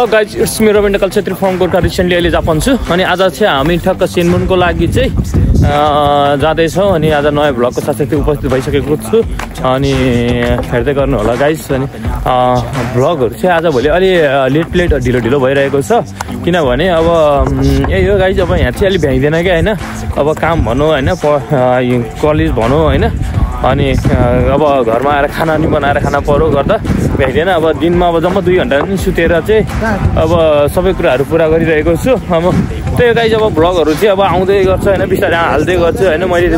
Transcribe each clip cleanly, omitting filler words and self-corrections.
Hello guys, it's me Ravindra कल Chhetri from Gorkha. Recently अहिले Japan छु अनि आज चाहिँ हामी ठक्क सेनमुनको लागि चाहिँ जाँदैछौँ अनि आज नयाँ भ्लगको साथसाथै उपस्थित भइसकेको छु अनि हेर्दै गर्नु होला गाइज। अनि भ्लगहरू चाहिँ आज भोलि अलि लेट ढिलो भइरहेको छ किनभने अब यही हो गाइज। अब यहाँ चाहिँ अलि भ्याइँदैन क्या होइन, अब काम भनौँ होइन, कलेज भनौँ होइन, अनि अब घरमा आएर खाना नि बनाएर खाना परो गर्दा भ्याइँदैन। अब दिनमा अब जम्मा 2 घन्टा पनि सुतेर चाहिँ अब सबै कुराहरू पुरा गरिरहेको छु। अब त्यही गाइज अब भ्लगहरू चाहिँ अब आउँदै गर्छ होइन, बिस्तारै हाल्दै गर्छु होइन। मैले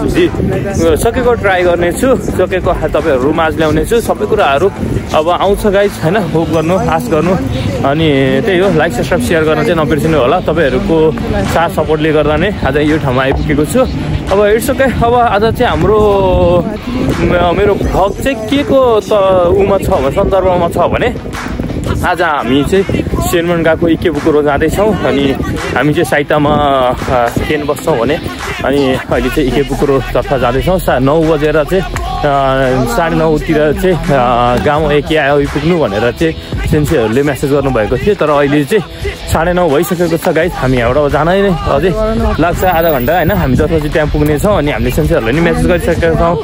सकेको ट्राई गर्नेछु, सकेको तपाईँहरू माझ ल्याउने छु, सबै कुराहरू अब आउँछ गाइज होइन। होप गर्नु, आश गर्नु अनि त्यही हो, लाइक सब्सक्राइब सेयर गर्न चाहिँ नबिर्सिनु होला। तपाईँहरूको साथ सपोर्टले गर्दा नै आज यो ठाउँमा आइपुगेको छु। अब इट्स ओके। अब आज चाहिँ मेरो भ्लग चाहिँ के को उमा छ भने सन्दर्भमा छ भने आज हामी चाहिँ सेनमुन गएको इकेबुकुरो जाँदैछौँ अनि हामी चाहिँ साइतामा ट्रेन बस्छौँ भने अनि अहिले चाहिँ इकेबुकुरो तर्फ जाँदैछौँ। 9 बजेर चाहिँ 9:30तिर चाहिँ गाउँ एके आइपुग्नु भनेर चाहिँ सेन्सीहरूले मेसेज गर्नुभएको थियो, तर अहिले चाहिँ 9:30 भइसकेको छ गाइज। हामी यहाँबाट जानै नै अझै लाग्छ आधा घन्टा होइन। हामी जसपछि त्यहाँ पुग्नेछौँ अनि हामीले सेन्सीहरूलाई नि मेसेज गरिसकेका छौँ,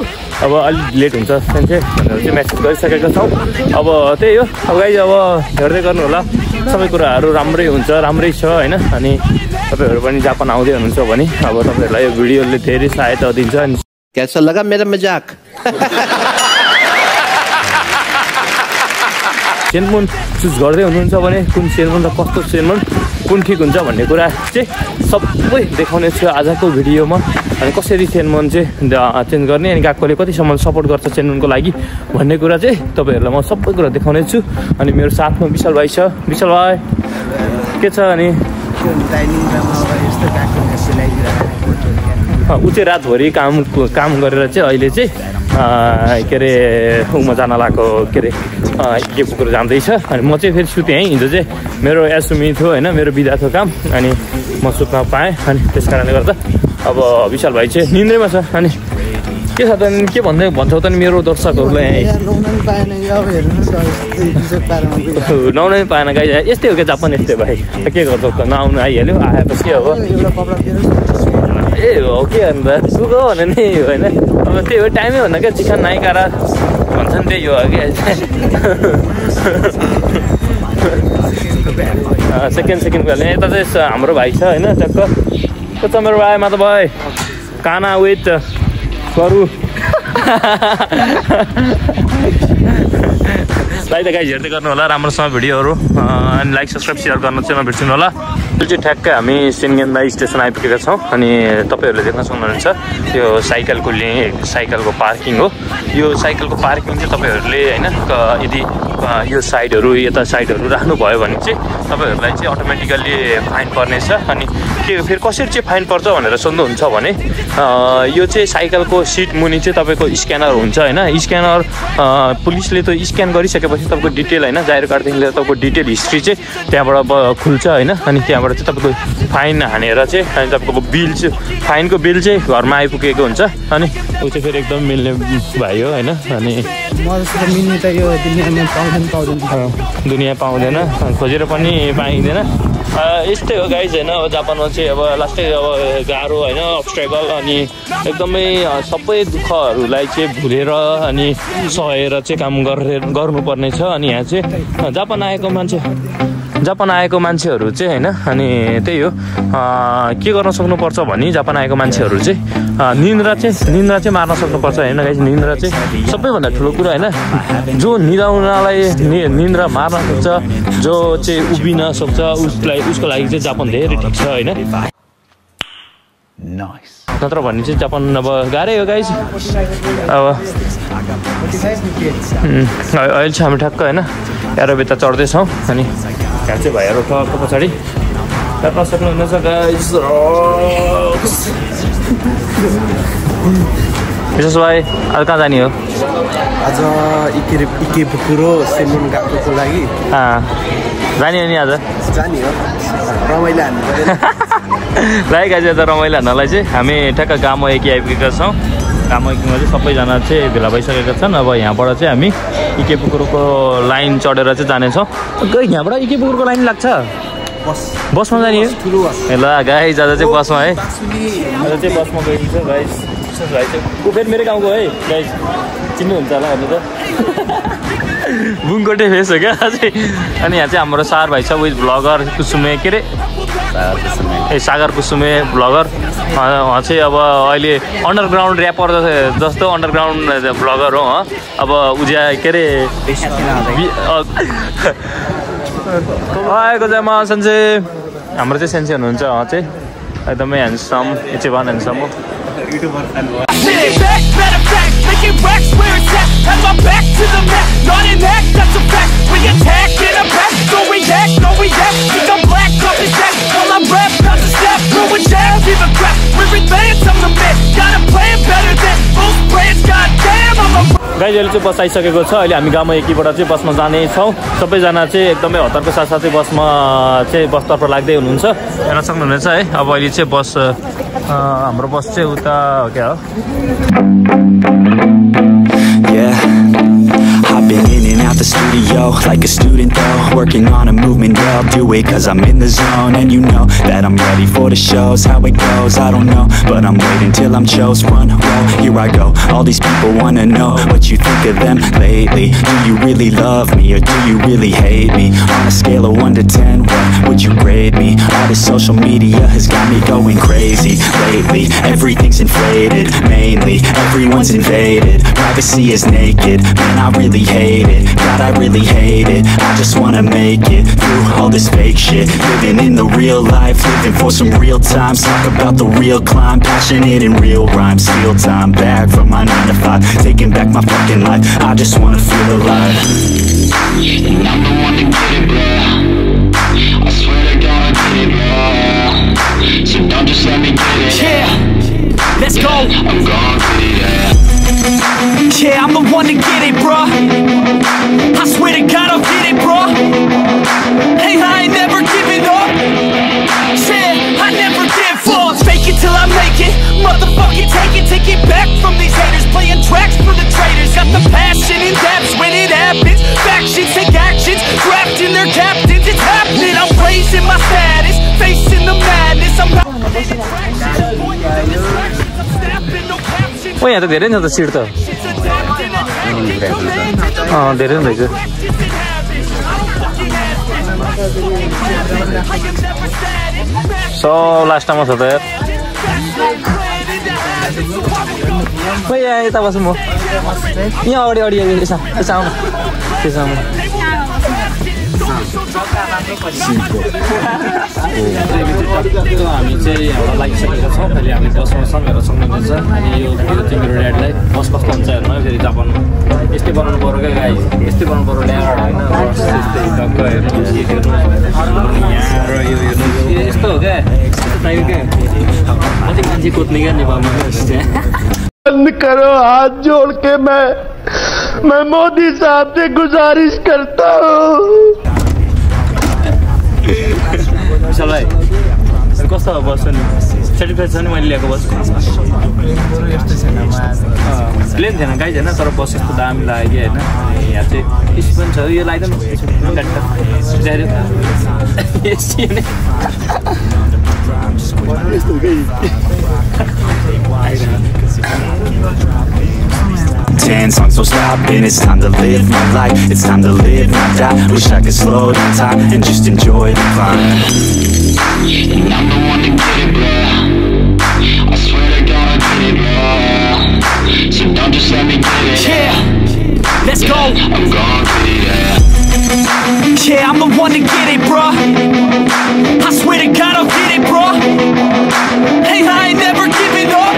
अब अलिक लेट हुन्छ सेन्सी भनेर चाहिँ मेसेज गरिसकेका छौँ। अब त्यही हो अब गाइज, अब हेर्दै गर्नु होला, सबै कुराहरू राम्रै हुन्छ, राम्रै छ होइन। अनि तपाईँहरू पनि जापान आउँदै हुनुहुन्छ भने अब तपाईँहरूलाई यो भिडियोले धेरै सहायता दिन्छ। अनि कैसा लगा मेरा मजाक? सेनमुन चुज गर्दै हुनुहुन्छ भने कुन सेनमुन र कस्तो सेनमुन कुन ठिक हुन्छ भन्ने कुरा चाहिँ सबै देखाउने छु आजको भिडियोमा। अनि कसरी सेनमुन चाहिँ चेन्ज गर्ने अनि गएकोले कतिसम्म सपोर्ट गर्छ सेनमुनको लागि भन्ने कुरा चाहिँ तपाईँहरूलाई म सबै कुरा देखाउने छु। अनि मेरो साथमा विशाल भाइ छ। विशाल भाइ के छ? अनि ऊ चाहिँ रातभरि काम गरेर चाहिँ अहिले चाहिँ के अरे उमा जान लागेको के अरे इकेबुकुरो जाँदैछ। अनि म चाहिँ फेरि सुतेँ है, हिजो चाहिँ मेरो एसुमी थियो होइन, मेरो बिदा थियो काम अनि म सुत्न पाएँ। अनि त्यस कारणले गर्दा अब विशाल भाइ चाहिँ निन्द्रैमा छ। अनि के छ त के भन्छौ त नि मेरो दर्शकहरूलाई? नआउनै पाएन गाई, यस्तै हो क्या जापान, यस्तै भाइ के गर्छौ त, नआउनु आइहाल्यो, आएपछि अब ए हो के अन्त सुख भने नि होइन। अब त्यही हो, टाइमै भन्दा क्या चिकन नाइका र भन्छ नि, त्यही हो क्या। सेकेन्ड गर्ने यता चाहिँ हाम्रो भाइ छ होइन, चक्क को छ मेरो भाइ माता भाइ काना विथ गरु भाइ त गाइज हेर्दै गर्नु होला राम्रोसँग भिडियोहरू अनि लाइक सब्सक्राइब सेयर गर्न चाहिँ नबिर्सिनु होला। यो चाहिँ ठ्याक्कै हामी सिन्गेन्दा स्टेसन आइपुगेका छौँ अनि तपाईँहरूले देख्न सक्नुहुन्छ यो साइकलको पार्किङ हो। यो साइकलको पार्किङ चाहिँ तपाईँहरूले होइन यदि यो यता साइडहरू राख्नुभयो भने चाहिँ तपाईँहरूलाई चाहिँ अटोमेटिकल्ली फाइन पर्नेछ। अनि के फेरि कसरी चाहिँ फाइन पर्छ भनेर सोध्नुहुन्छ भने यो चाहिँ साइकलको सिट मुनि चाहिँ तपाईँको स्क्यानर हुन्छ होइन। स्क्यानर पुलिसले त स्क्यान गरिसकेपछि तपाईँको डिटेल होइन, जाहेर कार्डदेखि लिएर तपाईँको डिटेल हिस्ट्री चाहिँ त्यहाँबाट खुल्छ होइन। अनि त्यहाँबाट चाहिँ तपाईँको फाइन हानेर चाहिँ अनि तपाईँको फाइनको बिल चाहिँ घरमा आइपुगेको हुन्छ। अनि ऊ चाहिँ फेरि एकदम मिल्ने भाइ हो होइन। अनि दुनियाँ पाउँदैन, खोजेर पनि पाइँदैन, यस्तै हो गाइज होइन। अब जापानमा चाहिँ अब लास्टै अब गाह्रो होइन, अब्स्ट्रगल अनि एकदमै सबै दुःखहरूलाई चाहिँ भुलेर अनि सहेर चाहिँ काम गर्नुपर्ने छ। अनि यहाँ चाहिँ जापान आएको मान्छेहरू चाहिँ होइन, अनि त्यही हो के गर्न सक्नुपर्छ भने जापान आएको मान्छेहरू चाहिँ निन्द्रा चाहिँ मार्न सक्नुपर्छ होइन गाइज। निन्द्रा चाहिँ सबैभन्दा ठुलो कुरा होइन, जो निदाउनलाई निन्द्रा मार्न सक्छ, जो चाहिँ उभिन सक्छ उसको लागि चाहिँ जापान धेरै ठिक छ होइन। नत्र भने चाहिँ जापान अब गाह्रै हो गाइज। अब अहिले चाहिँ हामी ठ्याक्क होइन एरोबेता चढ्दैछौँ अनि यहाँ चाहिँ भाइहरू ठक्क पछाडि हेर्न सक्नुहुनेछ गाइज। विशेष भाइ आज कहाँ जाने हो? आज इकेबुकुरो सेनमुन गएको लागि जाने हो नि, आज जाने हो, रमाइलो हान्नु पर्यो। भाइ गाइज त रमाइलो हान्नलाई चाहिँ हामी ठ्याक्क गाउँमा एके आइपुगेका छौँ गामैमा चाहिँ सबैजना चाहिँ भेला भइसकेका छन्। अब यहाँबाट चाहिँ हामी इकेपुकुरको लाइन चढेर चाहिँ जानेछौँ। यहाँबाट इकेपुकुरको लाइन लाग्छ बसमा जाने हो ल गाइस आज चाहिँ बसमा है आज चाहिँ बसमा गइन्छ गाइस भाइ चाहिँ ऊ फेरि मेरो गाउँको है गाइस चिन्नुहुन्छ होला हेर्नु त बुङकोटे फेस हो क्या अझै। अनि यहाँ चाहिँ हाम्रो सार भाइ छ विथ भ्लगर कुसुमे के अरे सागर कुसुमे भ्लगर उहाँ चाहिँ अब अहिले अन्डरग्राउन्ड ऱ्यापर जस्तो अन्डरग्राउन्ड भ्लगर हो अब उज्या के अरे आएको चाहिँ म सन्चे हाम्रो चाहिँ सेन्से हुनुहुन्छ उहाँ चाहिँ एकदमै ह्यान्डसम इचेवान ह्यान्डसम हो गाइस अहिले चाहिँ बस आइसकेको छ। अहिले हामी गाउँमा एकीबाट चाहिँ बसमा जानेछौँ। सबैजना चाहिँ एकदमै हतारको साथसाथै बसमा चाहिँ बसतर्फ लाग्दै हुनुहुन्छ हेर्न सक्नुहुनेछ है। अब अहिले चाहिँ बस हाम्रो बस चाहिँ उता हो क्या हो I've been in and out the studio like a student though, working on a movement, yeah, I'll do it cause I'm in the zone. And you know that I'm ready for the shows, how it goes, I don't know, but I'm waiting till I'm chose. Front row, here I go, all these people wanna know what you think of them lately. Do you really love me or do you really hate me? On a scale of 1 to 10, what would you grade me? All this social media has got me going crazy lately. Everything's inflated, mainly, everyone's invaded. Privacy is naked, man I really hate it. God I really hate it, I just wanna make it through all this fake shit. Living in the real life, living for some real times. Talk about the real climb, passionate in real rhymes. Steal time back from my 9 to 5, taking back my fucking life. I just wanna feel alive. And I'm the one to get it, bro. I swear to God I get it, bro. So don't just let me get it. Yeah, let's go. I'm gonna get it, yeah. Yeah, I'm the one to get it, bro. I swear to God I'll get it, bro. Hey, I ain't never giving up. Yeah, I never give up. Fake it till I make it. Motherfucking take it back from these haters. Playing tracks for the traitors. Got the passion in depths when it happens. Factions take actions, drafting their captains. It's happening, I'm raising my status, facing the madness. I'm not ओ यहाँ त धेरै नि त seat त धेरै नि रहेछ। So लास्टमा छ त यार खोइ यहाँ यता बस्छु म यहाँ अगाडि अगाडि यसो आउनु त्यसो आउनु हामी चाहिँ एउटा लागिसकेका छौँ। अहिले हामी बसमा छौँ हेरेर सक्नुहुन्छ। अनि यो चाहिँ मेरो ड्याडलाई बस कस्तो हुन्छ हेर्नु फेरि जापानमा यस्तै बनाउनु पऱ्यो क्या गाई यस्तै बनाउनु पऱ्यो ड्याड होइन यस्तै टक्क हेर्नु सिट हेर्नु यहाँ र यो हेर्नु यस्तो हो क्या चाहियो क्या अझै मान्छे कुद्ने क्या नेपालमा बंद करो हाथ जोड़ के मैं मोदी साहब से गुजारिश करता हूँ। विशाल भाइ कस्तो बस नि सेटिस्फाइड छ नि मैले ल्याएको बस प्लेन थिएन गाई थिएन तर बस यस्तो दामी लाग्यो कि होइन। यहाँ चाहिँ एसी पनि छ यो लगाइदिनु एसी नै 10 songs, no stopping. It's time to live my life. It's time to live, not die. Wish I could slow down time and just enjoy the climb. And I'm the one to get it, bro. I swear to God I get it, bro. So don't just let me get it. Yeah, let's go. I'm gonna get it, yeah. Yeah, I'm the one to get it, bro. I swear to God I'll get it, bro. Hey, I ain't never giving up.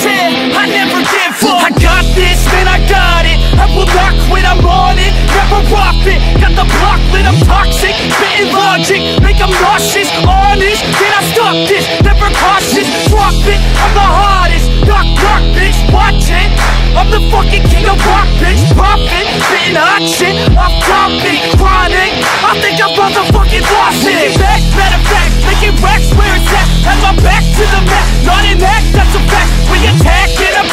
Yeah, I never give up. I got this, man, I got it. I will not quit, I'm on it. Never off it. Got the block lit, I'm toxic. Spitting logic, make them nauseous. Honest, can I stop this? Never cautious, drop it. I'm the hardest. Knock, knock, bitch, watch it. I'm the fucking king of rock, bitch. Poppin', spitting hot shit. Off topic, chronic. I think I'm motherfucking lost it. Back, matter of fact, making racks where it's at. Have my back to the mat. Not in that, that's a fact. We attack in a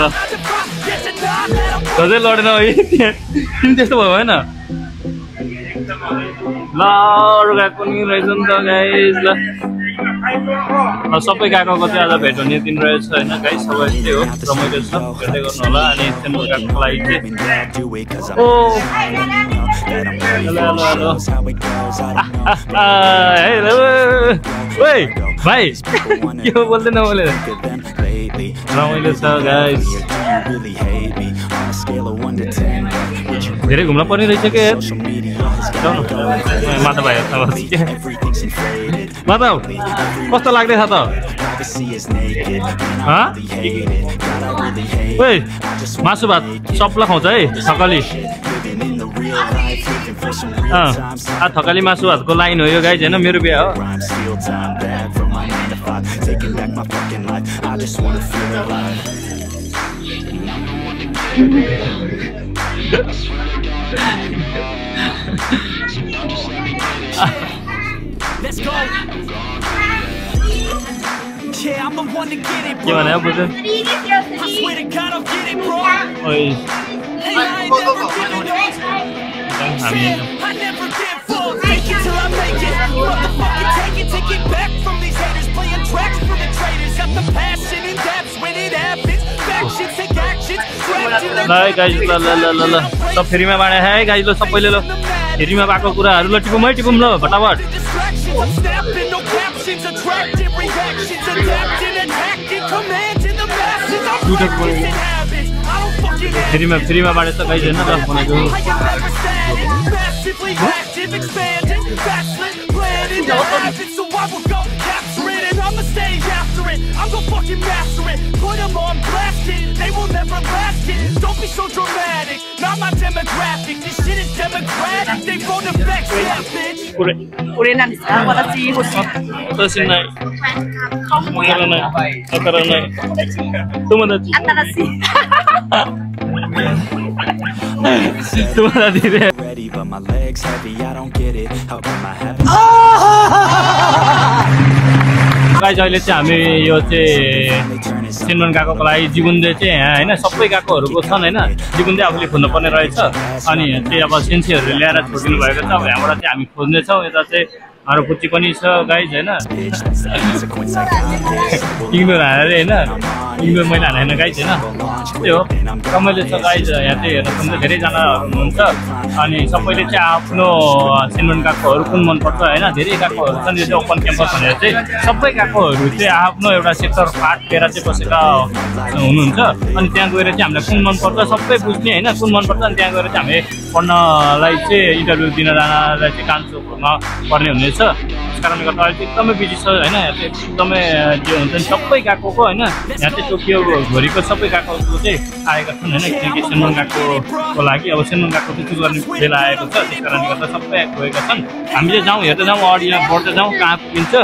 ल सधैँ लडेन है तिमी त्यस्तो भयो होइन ल अरू गएको नि रहेछ नि त गाइस ल सबै गएकोको चाहिँ आज भेट हुने दिन रहेछ होइन गाइस सबै यस्तै हो रमाइलो छ हेर्दै गर्नु होला अनि सेनमन गएको लागि चाहिँ ओ ओइ भाइ के हो बोल्दैन मैले रमाइलो छ गाइस धेरै घुम्न पर्ने रहेछ के माधव भाइ माधव कस्तो लाग्दैछ त ओइ मासु भात सबलाई खुवाउँछ है थकाली थकाली मासु भातको लाइन हो यो गाइस होइन मेरो बिहा हो Let's go. Yeah, I'm the one to get it, bro. Gimana ya, Bro? I swear to God, I'll get it, bro. Oi. Hey, I ain't never giving up. I never give up. Take it till I make it. Motherfucking take it back from these haters. Playing tracks for the traitors. Got the passion and that's when it happens. Factions take actions. Bye guys, ल सब फ्रीमा बाँडे है guys ल सबैले ल फ्रीमा भएको कुराहरु ल टिपौँ ल फटाफट फ्रीमा बाँडे त गाइस हैन ल भनेको I'ma stay after it. I'm gonna fucking master it. Put them on blast it. They will never last it. Don't be so dramatic. Not my demographic. This shit is democratic. They vote the facts, yeah, bitch. Udah nanti sekarang pada sih Terus ini. Karena. Tunggu nanti. antara sih. Tunggu nanti deh. Ready, but my legs heavy. I don't get it. How come I have guys अहिले चाहिँ हामी यो चाहिँ cinnamon गएकोको लागि जीवनले चाहिँ यहाँ होइन सबै गएकोहरूको छन् होइन जीवनले आफूले खोज्नु पर्ने रहेछ अनि चाहिँ अब सेन्सीहरू ल्याएर छोडिदिनु भएको छ अब यहाँबाट चाहिँ हामी खोज्नेछौँ यता चाहिँ अरू पुच्ची पनि छ गाइस होइन इग्नोर हालेर होइन इग्नोर मैले हालेन गाइस होइन त्यही हो रमाइलो छ गाइस यहाँ चाहिँ हेर्न पनि धेरैजना हुनुहुन्छ अनि सबैले चाहिँ आफ्नो सेनमन गएकोहरू कुन मनपर्छ होइन धेरै गएकोहरू छन् यो चाहिँ ओपन क्याम्पस भनेर चाहिँ सबै गएकोहरू चाहिँ आफ्नो एउटा सेक्टर पार्ट लिएर चाहिँ बसेका हुनुहुन्छ अनि त्यहाँ गएर चाहिँ हामीलाई कुन मनपर्छ सबै बुझ्ने होइन कुन मनपर्छ अनि त्यहाँ गएर चाहिँ हामी पढ्नलाई चाहिँ इन्टरभ्यू दिन जानलाई चाहिँ कान्छो खोज्न पर्ने हुनेछ त्यस कारणले गर्दा अहिले चाहिँ एकदमै बिजी छ होइन यहाँ चाहिँ एकदमै जे हुन्छ नि सबै गएको होइन यहाँ चाहिँ टोकियो भरिको सबै गएको चाहिँ आएका छन् होइन किनकि सेनमन गएकोको लागि अब सेनमन गएको चाहिँ चुज गर्ने बेला आएको छ त्यस कारणले गर्दा सबै गएका छन् हामी चाहिँ जाउँ हेर्दै जाउँ अडियो बढ्दै जाउँ कहाँ पुगिन्छ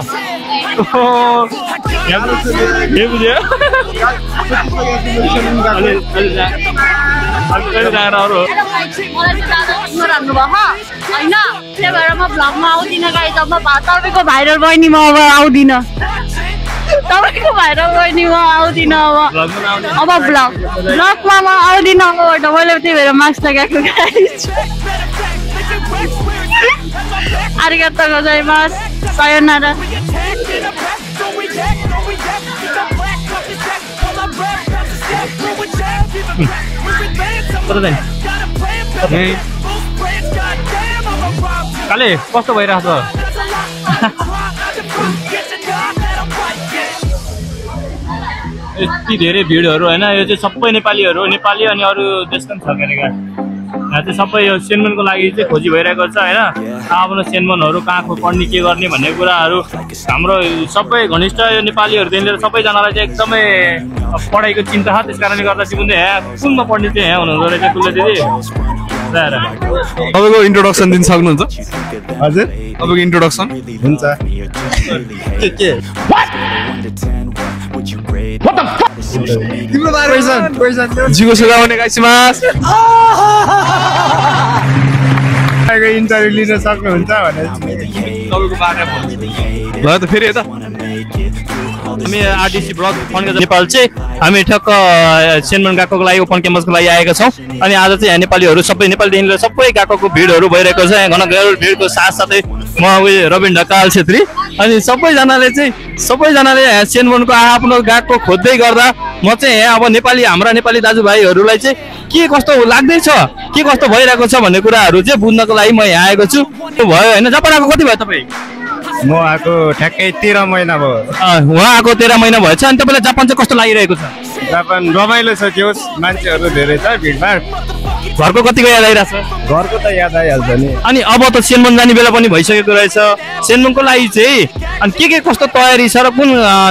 बुझ्यो होइन त्यही भएर म भ्लगमा आउँदिनँ गाइस अब तपाईँको भाइरल बहिनी म अब आउँदिनँ तपाईँको भाइरल बहिनी म आउँदिनँ अब भ्लगमा म आउँदिनँ अबबाट मैले त्यही भएर मास्क लगाएको गाइस आरिगातो गोजाइमास सायोनारा काले कस्तो भइरहेछ यति धेरै भिडहरू होइन यो चाहिँ सबै नेपालीहरू नेपाली अनि अरू देशका पनि छ के यहाँ चाहिँ सबै यो सेनमनको लागि चाहिँ खोजी भइरहेको छ होइन आफ्नो सेनमनहरू कहाँ पढ्ने के गर्ने भन्ने कुराहरू हाम्रो सबै घनिष्ठ यो नेपालीहरूदेखि लिएर सबैजनालाई चाहिँ एकदमै पढाइको चिन्ता छ त्यस कारणले गर्दा चाहिँ कुनै यहाँ कुनमा पढ्ने चाहिँ यहाँ हुनुहुँदो रहेछ कुल्ले दिदी तपाईँको इन्ट्रोडक्सन दिन सक्नुहुन्छ हजुर तपाईँको इन्ट्रोडक्सन हुन्छ जिगो सुगाउने गाइसिमास इन्टरभ्यू लिन सक्नुहुन्छ भनेर ल त फेरि यता हामी आरडिसी ब्लग फन्ड नेपाल चाहिँ हामी ठक्क सेनमन गएकोको लागि ओपन क्याम्पसको लागि आएका छौँ अनि आज चाहिँ यहाँ नेपालीहरू सबै नेपालीदेखि लिएर सबै गएकोको भिडहरू भइरहेको छ यहाँ घन भिडको साथसाथै म उयो रविन ढकाल छेत्री अनि सबैजनाले यहाँ सेनमनको आफ्नो गएको खोज्दै गर्दा म चाहिँ यहाँ अब हाम्रा नेपाली दाजुभाइहरूलाई चाहिँ के कस्तो लाग्दैछ के कस्तो भइरहेको छ भन्ने कुराहरू चाहिँ बुझ्नको लागि म यहाँ आएको छु भयो होइन जापान आएको कति भयो तपाईँ म आएको ठ्याक्कै 13 महिना भयो उहाँ आएको 13 महिना भएछ अनि तपाईँलाई जापान चाहिँ कस्तो लागिरहेको छ जापान रमाइलो छ त्यो मान्छेहरू धेरै छ भिडभाड घरको कतिको याद आइरहेछ घरको त याद आइहाल्छ नि अनि अब त सेनमन जाने बेला पनि भइसकेको रहेछ सेनमनको लागि चाहिँ अनि के कस्तो तयारी छ र कुन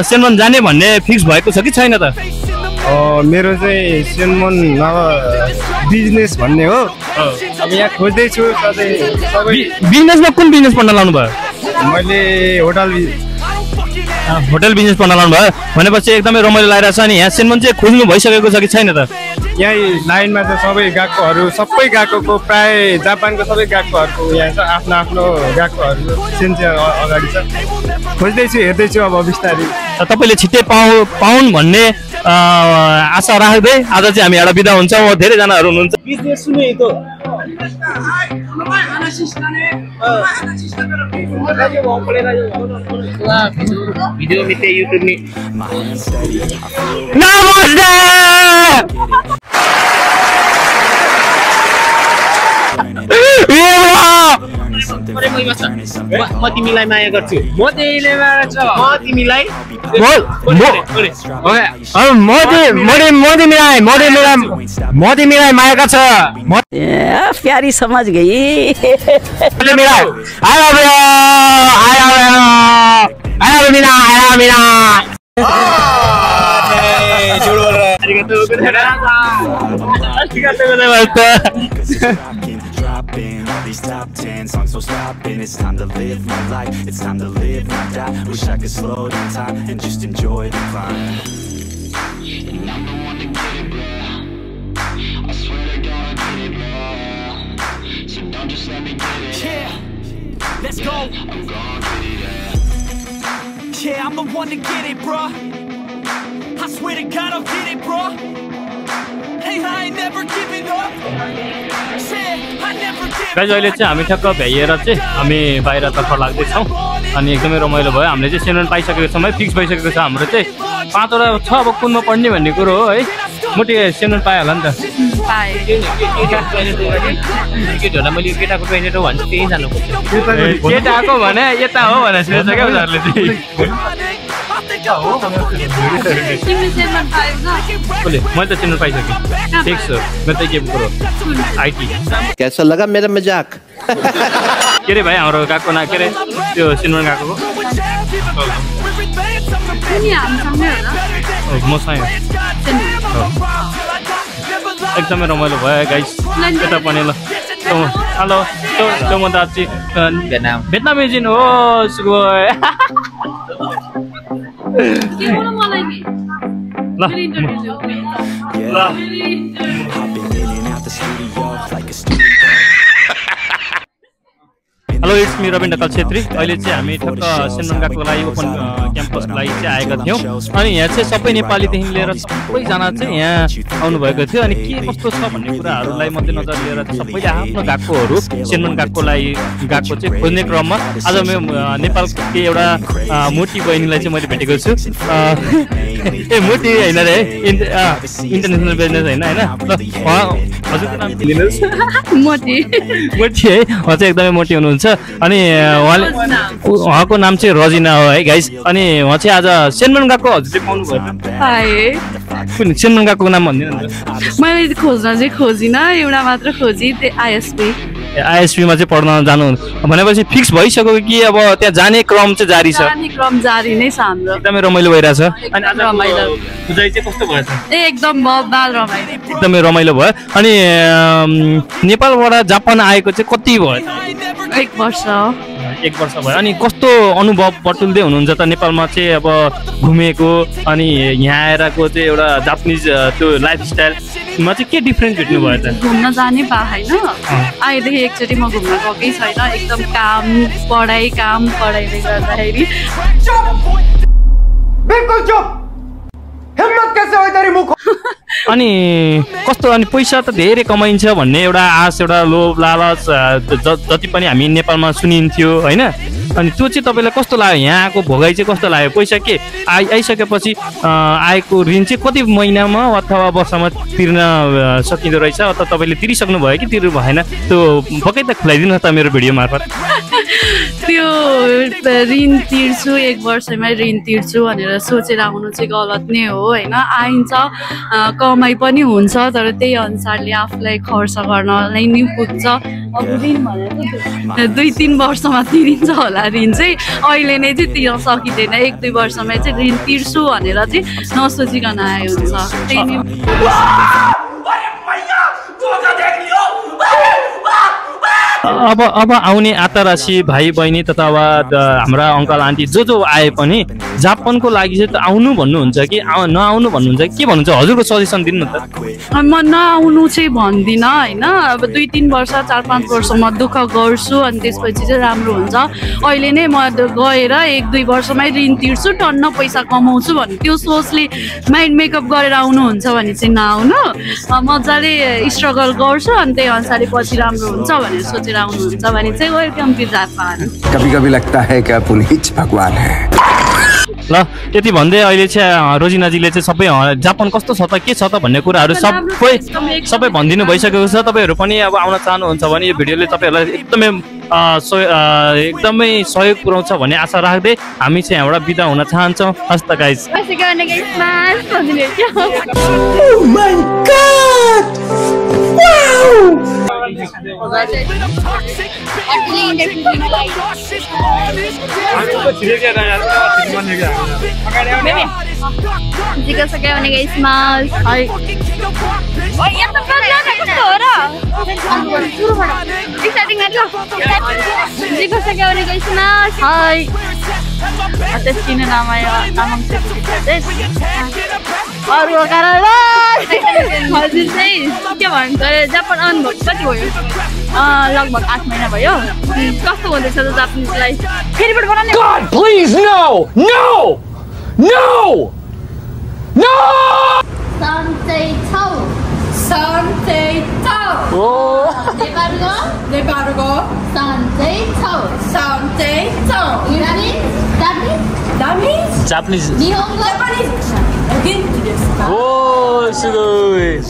सेनमन जाने भन्ने फिक्स भएको छ कि छैन त मेरो चाहिँ सेनमन अब बिजनेस भन्ने हो अब यहाँ खोज्दैछु बिजनेसमा कुन बिजनेस पढ्न लाउनु भयो मैले होटल बिजनेस पढ्न लाउनु भयो भनेपछि एकदमै रमाइलो लागिरहेछ अनि यहाँ सेनमन चाहिँ खोज्नु भइसकेको छ कि छैन त यहीँ लाइनमा त सबै गएकोको प्राय जापानको सबै गएकोहरूको यहाँ छ आफ्नो आफ्नो गएकोहरू सेन्से अगाडि छ खोज्दैछु हेर्दैछु अब बिस्तारै तपाईँले छिट्टै पाउन् भन्ने आशा राख्दै आज चाहिँ हामी एउटा बिदा हुन्छौँ धेरैजनाहरू हुनुहुन्छ भिडियो मिटे युट्युब नि म तिमीलाई माया गर्छु म तिमीलाई माया गर्छ प्यारी समझ गई Dropping all these top 10 songs, so stopping. It's time to live my life. It's time to live, not die. Wish I could slow down time and just enjoy the climb. And I'm the one to get it, bro. I swear to God I did it, bro. So don't just let me get it. Yeah, let's go. I'm gonna get it, yeah. Yeah, I'm the one to get it, bro. I swear to God I'll get it, bro. Hey, I ain't never giving up. Guys अहिले चाहिँ हामी ठ्याक्क भ्याइएर चाहिँ हामी बाहिरतर्फ लाग्दैछौँ अनि एकदमै रमाइलो भयो हामीले चाहिँ सेनमन पाइसकेको छौँ है फिक्स भइसकेको छ हाम्रो चाहिँ 5वटा छ अब कुनमा पढ्ने भन्ने कुरो हो है मोटी सेनमन पायो होला नि त केटीहरूलाई मैले केटाको टोइलेट हो भने त्यहीँ जानु केटाको भने यता हो भनेर सोच्छ क्या उनीहरूले मैले त सेनमन पाइसकेँ फिक्स हो म त के कुरो आइटी कैसा लगा मेरा मजाक के अरे भाइ हाम्रो गएको के अरे त्यो सेनमन गएको मसँग एकदमै रमाइलो भयो गाइस यता पनि ल हेलो त्यो म दाजु भेटनामिजिन हो hello it's me Ravin Dhakal Chhetri अहिले चाहिँ हामी ठक्क सेनमन गएको लागि ओपन क्याम्पसको लागि चाहिँ आएका थियौँ अनि यहाँ चाहिँ सबै नेपालीदेखि लिएर सबैजना चाहिँ यहाँ आउनुभएको थियो अनि के कस्तो छ भन्ने कुराहरूलाई मध्यनजर लिएर सबैले आफ्नो गएकोहरू सेनमन गएको लागि गएको चाहिँ खोज्ने क्रममा आज म नेपालको एउटा मोटी बहिनीलाई चाहिँ मैले भेटेको छु ए मोटी होइन रे इन्टरनेसनल बिजनेस होइन हजुरको नाम के लिनुहोस् मोटी है उहाँ चाहिँ एकदमै मोटी हुनुहुन्छ अनि उहाँको नाम चाहिँ रजिना हो है गाइस अनि उहाँ चाहिँ आज सेनमन गएको हजुरले पाउनु भयो सेनमन गएको नाम भनिदिनु मैले खोज्न चाहिँ खोजिनँ एउटा मात्र खोजी त्यो आइएसपीमा चाहिँ पढ्न जानु भनेपछि फिक्स भइसक्यो कि अब त्यहाँ जाने क्रम चाहिँ जारी छ क्रम जारी नै छ हाम्रो एकदमै रमाइलो भइरहेछ अनि आज रमाइलो बुझाइ चाहिँ कस्तो भएछ एकदम मजादार रमाइलो एकदमै रमाइलो भयो अनि नेपालबाट जापान आएको चाहिँ कति भयो 1 वर्ष भयो अनि कस्तो अनुभव बटुल्दै हुनुहुन्छ त नेपालमा चाहिँ अब घुमेको अनि यहाँ आएरको चाहिँ एउटा जापानिज त्यो लाइफस्टाइल एकैछिनमा चाहिँ के डिफ्रेन्स भेट्नु भयो त? घुम्न जाने बा होइन आएदेखि एकचोटि म घुम्न गएकै छैन एकदम काम पढाइले गर्दाखेरि बिल्कुल चुप हिम्मत कैसे हो तेरी मुख अनि कस्तो अनि पैसा त धेरै कमाइन्छ भन्ने एउटा आश एउटा लोभ लालच जति पनि हामी नेपालमा सुनिन्थ्यो होइन अनि त्यो चाहिँ तपाईँलाई कस्तो लाग्यो यहाँको भोगाइ चाहिँ कस्तो लाग्यो पैसा के आइसकेपछि आएको ऋण चाहिँ कति महिनामा अथवा वर्षमा तिर्न सकिँदो रहेछ अथवा तपाईँले तिरिसक्नु भयो कि तिर्नु भएन त्यो पक्कै त खुलाइदिनु त मेरो भिडियो मार्फत त्यो ऋण तिर्छु 1 वर्षमै ऋण तिर्छु भनेर सोचेर आउनु चाहिँ गलत नै हो होइन आइन्छ कमाइ पनि हुन्छ तर त्यही अनुसारले आफूलाई खर्च गर्नलाई नि पुग्छ अब ऋण भनेर 2-3 वर्षमा तिरिन्छ होला ऋण चाहिँ अहिले नै चाहिँ तिर्न सकिँदैन 1-2 वर्षमै चाहिँ ऋण तिर्छु भनेर चाहिँ नसोचिकन आयो हुन्छ त्यही नै अब आउने आतारासी भाइ बहिनी तथा हाम्रा अङ्कल आन्टी जो आए पनि जापानको लागि चाहिँ आउनु भन्नुहुन्छ कि नआउनु भन्नुहुन्छ के भन्नुहुन्छ हजुरको सजेसन दिनु न त म नआउनु चाहिँ भन्दिनँ होइन अब 2-3 वर्ष 4-5 वर्ष म दुःख गर्छु अनि त्यसपछि चाहिँ राम्रो हुन्छ अहिले नै म गएर 1-2 वर्षमै ऋण तिर्छु टन्न पैसा कमाउँछु भन्ने त्यो सोचले माइन्ड मेकअप गरेर आउनुहुन्छ भने चाहिँ नआउनु मजाले स्ट्रगल गर्छु अनि त्यही अनुसारले पछि राम्रो हुन्छ भनेर सोचेर आउनुहुन्छ भने चाहिँ वेलकम टु जापान कभी लगता है कि पुनीत भगवान है ल यति भन्दै अहिले चाहिँ रोजिनाजीले चाहिँ सबै जापान कस्तो छ त के छ त भन्ने कुराहरू सबै भनिदिनु भइसकेको छ तपाईँहरू पनि अब आउन चाहनुहुन्छ भने यो भिडियोले तपाईँहरूलाई एकदमै सहयोग पुर्याउँछ भन्ने आशा राख्दै हामी चाहिँ यहाँबाट बिदा हुन चाहन्छौँ हस्त गाइस हजुर चाहिँ के भन्छ जापान अनुभव कति भयो लगभग 8 महिना भयो कस्तो हुँदैछ त जापानिजलाई फेरिबाट बनाउने God please no no no no Japanese Oh, sugoi.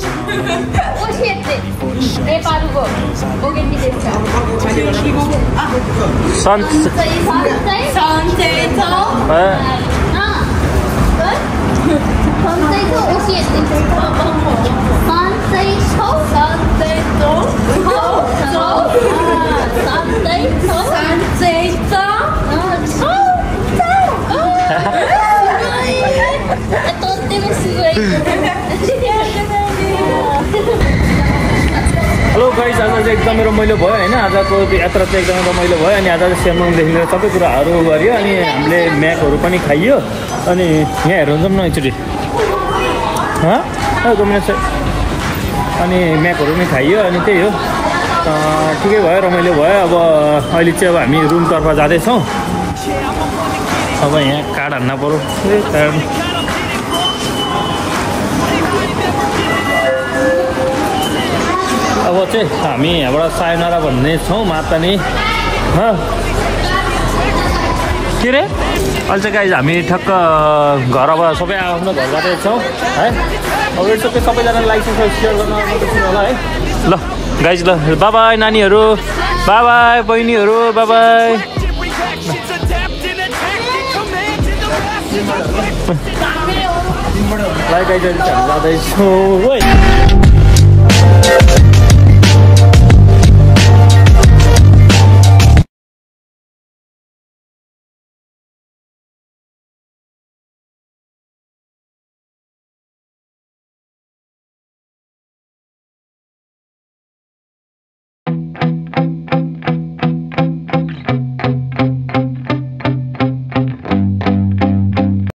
Hello guys आज चाहिँ एकदमै रमाइलो भयो होइन आजको यात्रा चाहिँ एकदमै रमाइलो भयो अनि आज चाहिँ सेमोङदेखि लिएर सबै कुराहरू गऱ्यो अनि हामीले म्याकहरू पनि खाइयो अनि यहाँ हेर्नु जाउँ न एकचोटि अनि म्याकहरू पनि खाइयो अनि त्यही हो ठिकै भयो रमाइलो भयो अब अहिले चाहिँ अब हामी रुमतर्फ जाँदैछौँ अब यहाँ कार्ड हान्न पऱ्यो अब चाहिँ हामी यहाँबाट सायनारा भन्ने छौँ माता नि के रे अहिले चाहिँ गाइज हामी ठक्क घरबाट सबै आफ्नो घर जाँदैछौँ है अब यो सबै सबैजना लाइक सेयर गर्न होला है ल गाइज ल बाई बाई नानीहरू बाई बाई बहिनीहरू बाई बाई लाइक गाइज जाँदैछौँ